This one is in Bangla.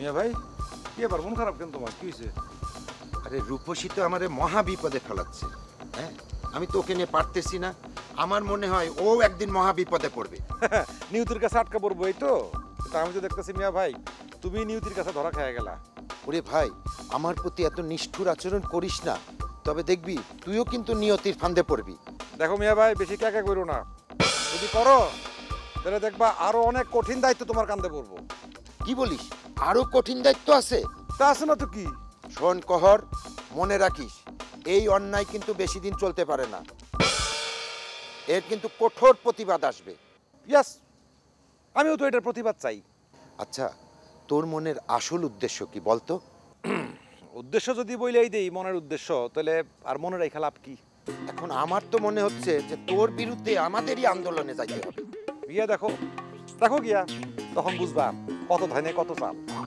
মিয়া ভাই কি এবার মন খারাপ কেন তোমার, কি হয়েছে? আরে রূপসী তো আমারে মহা বিপদে ফেলাচ্ছে। হ্যাঁ, আমি তো ওকে নিয়ে পারতেছি না। আমার মনে হয় ও একদিন মহা বিপদে পড়বে। নিয়তির কাছে আটকা পড়বো, এই তো। তা আমি তো দেখতেছি মিয়া ভাই তুমি নিয়তির কাছে ধরা খেয়ে গেলা। ওরে ভাই, আমার প্রতি এত নিষ্ঠুর আচরণ করিস না, তবে দেখবি তুইও কিন্তু নিয়তির ফান্দে পড়বি। দেখো মিয়া ভাই বেশি ক্যাকা করো না, যদি করো তাহলে দেখবা আরো অনেক কঠিন দায়িত্ব তোমার কাঁধে পড়বো। কি বলিস? আরো কঠিন দায়িত্ব আছে? তা আছে না তো কি। শোন কহর, মনে রাখিস এই অন্যায় কিন্তু বেশি দিন চলতে পারে না। এর কিন্তু কঠোর প্রতিবাদ আসবে। ইয়াস, আমিও তো এটার প্রতিবাদ চাই। আচ্ছা, তোর মনের আসল উদ্দেশ্য কি বলতো? উদ্দেশ্য যদি বইলেই দেই মনের উদ্দেশ্য, তাহলে আর মনে রেখা লাভ কি? এখন আমার তো মনে হচ্ছে যে তোর বিরুদ্ধে আমাদেরই আন্দোলনে যাইতে হবে। গিয়া দেখো, দেখো গিয়া, তখন বুঝবা কত ধানে কত চাল।